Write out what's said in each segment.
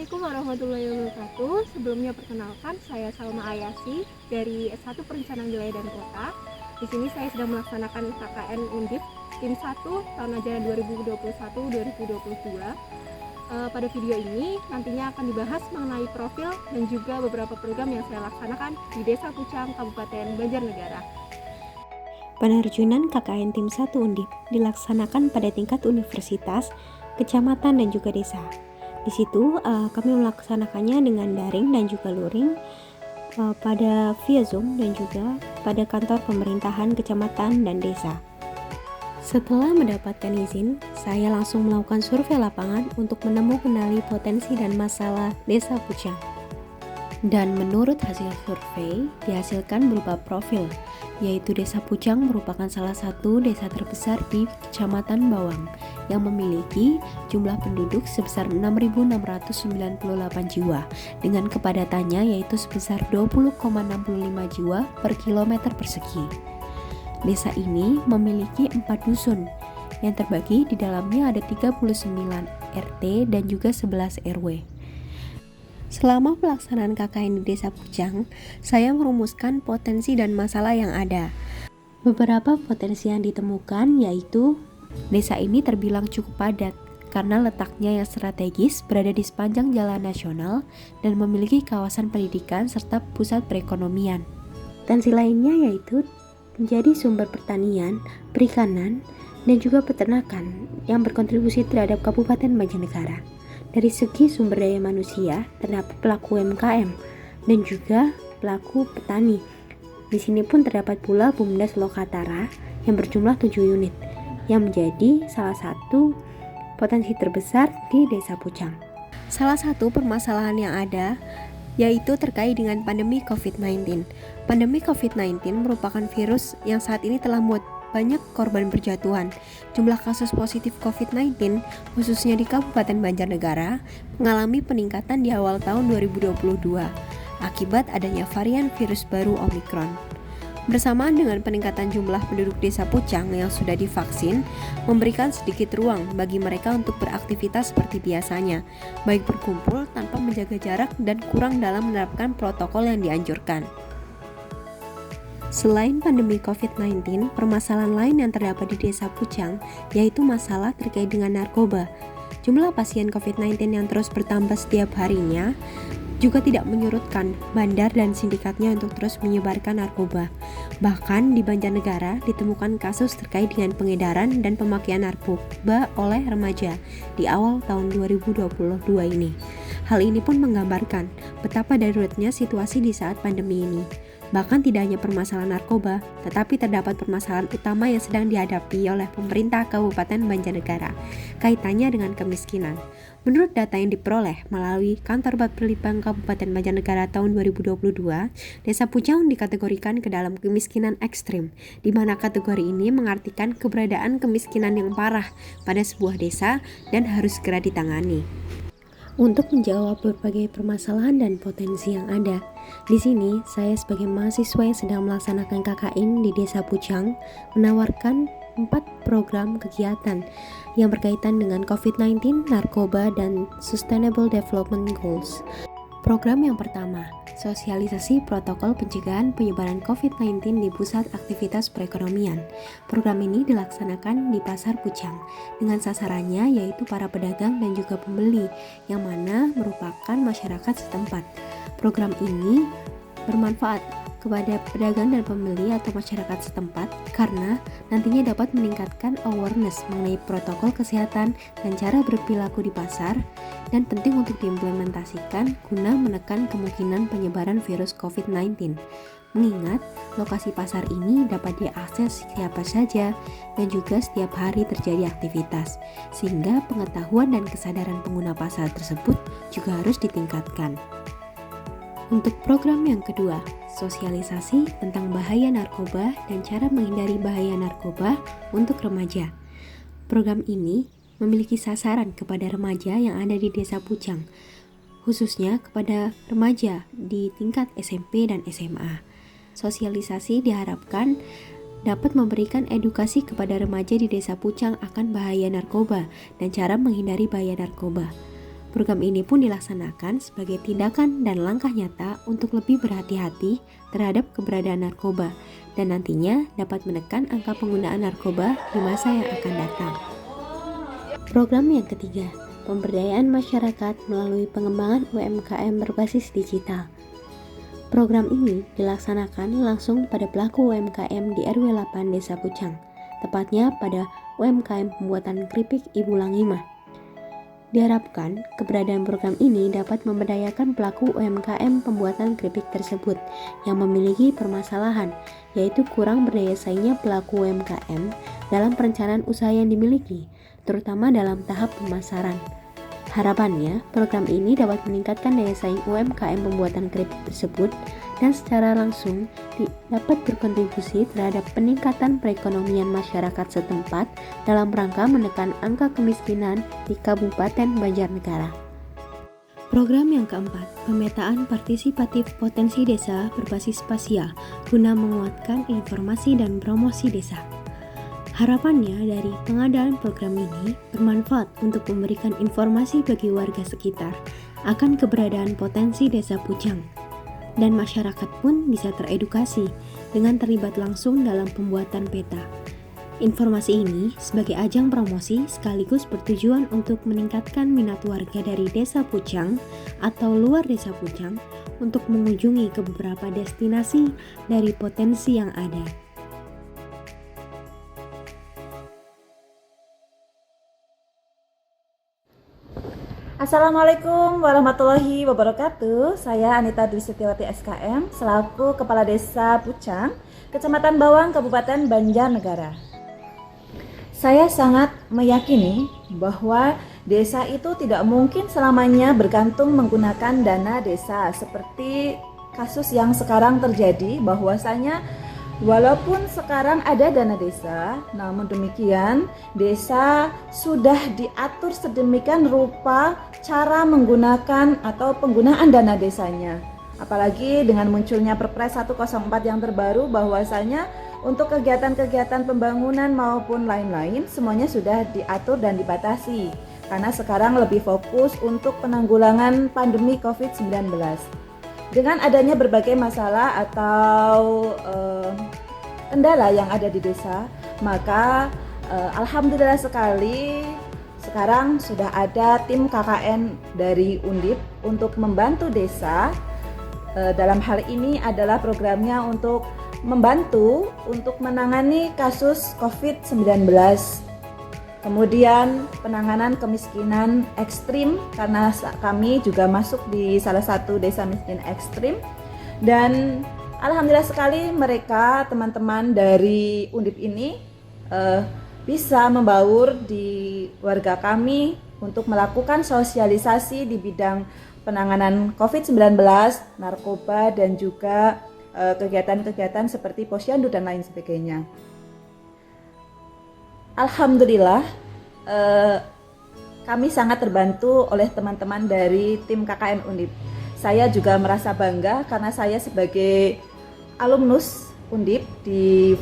Assalamualaikum warahmatullahi wabarakatuh. Sebelumnya perkenalkan, saya Salma Ayasi dari S1 Perencanaan Wilayah dan Kota. Di sini saya sedang melaksanakan KKN Undip tim 1 tahun ajaran 2021-2022. Pada video ini nantinya akan dibahas mengenai profil dan juga beberapa program yang saya laksanakan di Desa Pucang, Kabupaten Banjarnegara. Penerjunan KKN Tim 1 Undip dilaksanakan pada tingkat universitas, kecamatan, dan juga desa. Di situ kami melaksanakannya dengan daring dan juga luring pada via Zoom dan juga pada kantor pemerintahan kecamatan dan desa. Setelah mendapatkan izin, saya langsung melakukan survei lapangan untuk mengenali potensi dan masalah Desa Pucang. Dan menurut hasil survei, dihasilkan berupa profil, yaitu Desa Pucang merupakan salah satu desa terbesar di Kecamatan Bawang yang memiliki jumlah penduduk sebesar 6.698 jiwa dengan kepadatannya yaitu sebesar 20,65 jiwa per kilometer persegi. Desa ini memiliki 4 dusun yang terbagi di dalamnya ada 39 RT dan juga 11 RW. Selama pelaksanaan KKN di Desa Pucang, saya merumuskan potensi dan masalah yang ada. Beberapa potensi yang ditemukan yaitu desa ini terbilang cukup padat karena letaknya yang strategis berada di sepanjang jalan nasional dan memiliki kawasan pendidikan serta pusat perekonomian. Potensi lainnya yaitu menjadi sumber pertanian, perikanan, dan juga peternakan yang berkontribusi terhadap Kabupaten Banjarnegara. Dari segi sumber daya manusia, terdapat pelaku UMKM dan juga pelaku petani. Di sini pun terdapat pula BUMDes Lokatara yang berjumlah 7 unit, yang menjadi salah satu potensi terbesar di Desa Pucang. Salah satu permasalahan yang ada yaitu terkait dengan pandemi COVID-19. Pandemi COVID-19 merupakan virus yang saat ini telah membuat banyak korban berjatuhan. Jumlah kasus positif COVID-19 khususnya di Kabupaten Banjarnegara mengalami peningkatan di awal tahun 2022 akibat adanya varian virus baru Omicron. Bersamaan dengan peningkatan jumlah penduduk Desa Pucang yang sudah divaksin, memberikan sedikit ruang bagi mereka untuk beraktivitas seperti biasanya, baik berkumpul tanpa menjaga jarak dan kurang dalam menerapkan protokol yang dianjurkan. Selain pandemi COVID-19, permasalahan lain yang terdapat di Desa Pucang yaitu masalah terkait dengan narkoba. Jumlah pasien COVID-19 yang terus bertambah setiap harinya juga tidak menyurutkan bandar dan sindikatnya untuk terus menyebarkan narkoba. Bahkan di Banjarnegara ditemukan kasus terkait dengan pengedaran dan pemakaian narkoba oleh remaja di awal tahun 2022 ini. Hal ini pun menggambarkan betapa daruratnya situasi di saat pandemi ini. Bahkan tidak hanya permasalahan narkoba, tetapi terdapat permasalahan utama yang sedang dihadapi oleh pemerintah Kabupaten Banjarnegara, kaitannya dengan kemiskinan. Menurut data yang diperoleh melalui Kantor Bapelitbang Kabupaten Banjarnegara tahun 2022, Desa Pucang dikategorikan ke dalam kemiskinan ekstrim, di mana kategori ini mengartikan keberadaan kemiskinan yang parah pada sebuah desa dan harus segera ditangani. Untuk menjawab berbagai permasalahan dan potensi yang ada, di sini saya sebagai mahasiswa yang sedang melaksanakan KKN di Desa Pucang menawarkan 4 program kegiatan yang berkaitan dengan COVID-19, narkoba, dan Sustainable Development Goals. Program yang pertama, sosialisasi protokol pencegahan penyebaran COVID-19 di pusat aktivitas perekonomian. Program ini dilaksanakan di Pasar Pucang dengan sasarannya yaitu para pedagang dan juga pembeli yang mana merupakan masyarakat setempat. Program ini bermanfaat kepada pedagang dan pembeli atau masyarakat setempat karena nantinya dapat meningkatkan awareness mengenai protokol kesehatan dan cara berperilaku di pasar dan penting untuk diimplementasikan guna menekan kemungkinan penyebaran virus COVID-19. Mengingat lokasi pasar ini dapat diakses siapa saja dan juga setiap hari terjadi aktivitas, sehingga pengetahuan dan kesadaran pengguna pasar tersebut juga harus ditingkatkan. Untuk program yang kedua, sosialisasi tentang bahaya narkoba dan cara menghindari bahaya narkoba untuk remaja. Program ini memiliki sasaran kepada remaja yang ada di Desa Pucang, khususnya kepada remaja di tingkat SMP dan SMA. Sosialisasi diharapkan dapat memberikan edukasi kepada remaja di Desa Pucang akan bahaya narkoba dan cara menghindari bahaya narkoba. Program ini pun dilaksanakan sebagai tindakan dan langkah nyata untuk lebih berhati-hati terhadap keberadaan narkoba dan nantinya dapat menekan angka penggunaan narkoba di masa yang akan datang. Program yang ketiga, pemberdayaan masyarakat melalui pengembangan UMKM berbasis digital. Program ini dilaksanakan langsung pada pelaku UMKM di RW 8 Desa Pucang, tepatnya pada UMKM pembuatan keripik Ibu Langimah. Diharapkan, keberadaan program ini dapat memberdayakan pelaku UMKM pembuatan keripik tersebut yang memiliki permasalahan, yaitu kurang berdaya saingnya pelaku UMKM dalam perencanaan usaha yang dimiliki, terutama dalam tahap pemasaran. Harapannya, program ini dapat meningkatkan daya saing UMKM pembuatan keripik tersebut dan secara langsung dapat berkontribusi terhadap peningkatan perekonomian masyarakat setempat dalam rangka menekan angka kemiskinan di Kabupaten Banjarnegara. Program yang keempat, pemetaan partisipatif potensi desa berbasis spasial guna menguatkan informasi dan promosi desa. Harapannya dari pengadaan program ini bermanfaat untuk memberikan informasi bagi warga sekitar akan keberadaan potensi desa Pucang, dan masyarakat pun bisa teredukasi dengan terlibat langsung dalam pembuatan peta. Informasi ini sebagai ajang promosi sekaligus bertujuan untuk meningkatkan minat warga dari desa Pucang atau luar desa Pucang untuk mengunjungi ke beberapa destinasi dari potensi yang ada. Assalamualaikum warahmatullahi wabarakatuh. Saya Anita Dwi Setiawati SKM selaku Kepala Desa Pucang, Kecamatan Bawang, Kabupaten Banjarnegara. Saya sangat meyakini bahwa desa itu tidak mungkin selamanya bergantung menggunakan dana desa seperti kasus yang sekarang terjadi, bahwasanya walaupun sekarang ada dana desa, namun demikian desa sudah diatur sedemikian rupa cara menggunakan atau penggunaan dana desanya. Apalagi dengan munculnya Perpres 104 yang terbaru, bahwasanya untuk kegiatan-kegiatan pembangunan maupun lain-lain semuanya sudah diatur dan dibatasi. Karena sekarang lebih fokus untuk penanggulangan pandemi COVID-19. Dengan adanya berbagai masalah atau kendala yang ada di desa, maka alhamdulillah sekali sekarang sudah ada tim KKN dari Undip untuk membantu desa. Dalam hal ini adalah programnya untuk membantu untuk menangani kasus COVID-19. Kemudian penanganan kemiskinan ekstrim, karena kami juga masuk di salah satu desa miskin ekstrim. Dan alhamdulillah sekali mereka, teman-teman dari Undip ini bisa membaur di warga kami untuk melakukan sosialisasi di bidang penanganan COVID-19, narkoba, dan juga kegiatan-kegiatan seperti posyandu dan lain sebagainya. Alhamdulillah kami sangat terbantu oleh teman-teman dari tim KKN Undip. Saya juga merasa bangga karena saya sebagai alumnus Undip dari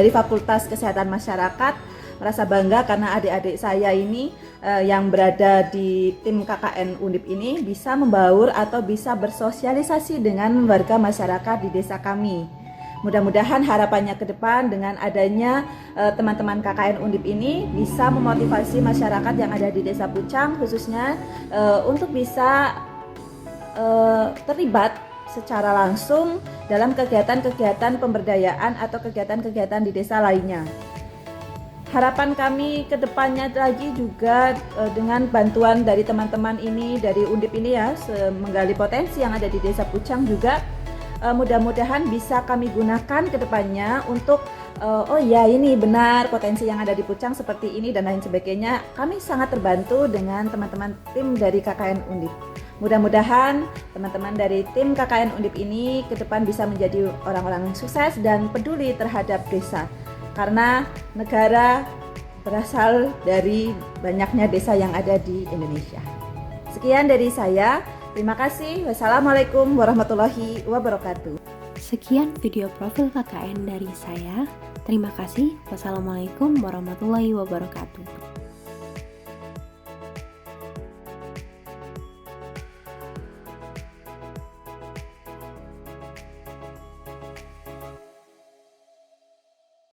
Fakultas Kesehatan Masyarakat merasa bangga karena adik-adik saya ini yang berada di tim KKN Undip ini bisa membaur atau bisa bersosialisasi dengan warga masyarakat di desa kami. Mudah-mudahan harapannya ke depan dengan adanya teman-teman KKN Undip ini bisa memotivasi masyarakat yang ada di Desa Pucang khususnya untuk bisa terlibat secara langsung dalam kegiatan-kegiatan pemberdayaan atau kegiatan-kegiatan di desa lainnya. Harapan kami ke depannya lagi juga dengan bantuan dari teman-teman ini dari Undip ini ya, menggali potensi yang ada di Desa Pucang juga, mudah-mudahan bisa kami gunakan ke depannya untuk oh ya ini benar potensi yang ada di Pucang seperti ini dan lain sebagainya. Kami sangat terbantu dengan teman-teman tim dari KKN Undip. Mudah-mudahan teman-teman dari tim KKN Undip ini ke depan bisa menjadi orang-orang yang sukses dan peduli terhadap desa. Karena negara berasal dari banyaknya desa yang ada di Indonesia. Sekian dari saya. Terima kasih. Wassalamualaikum warahmatullahi wabarakatuh. Sekian video profil KKN dari saya. Terima kasih. Wassalamualaikum warahmatullahi wabarakatuh.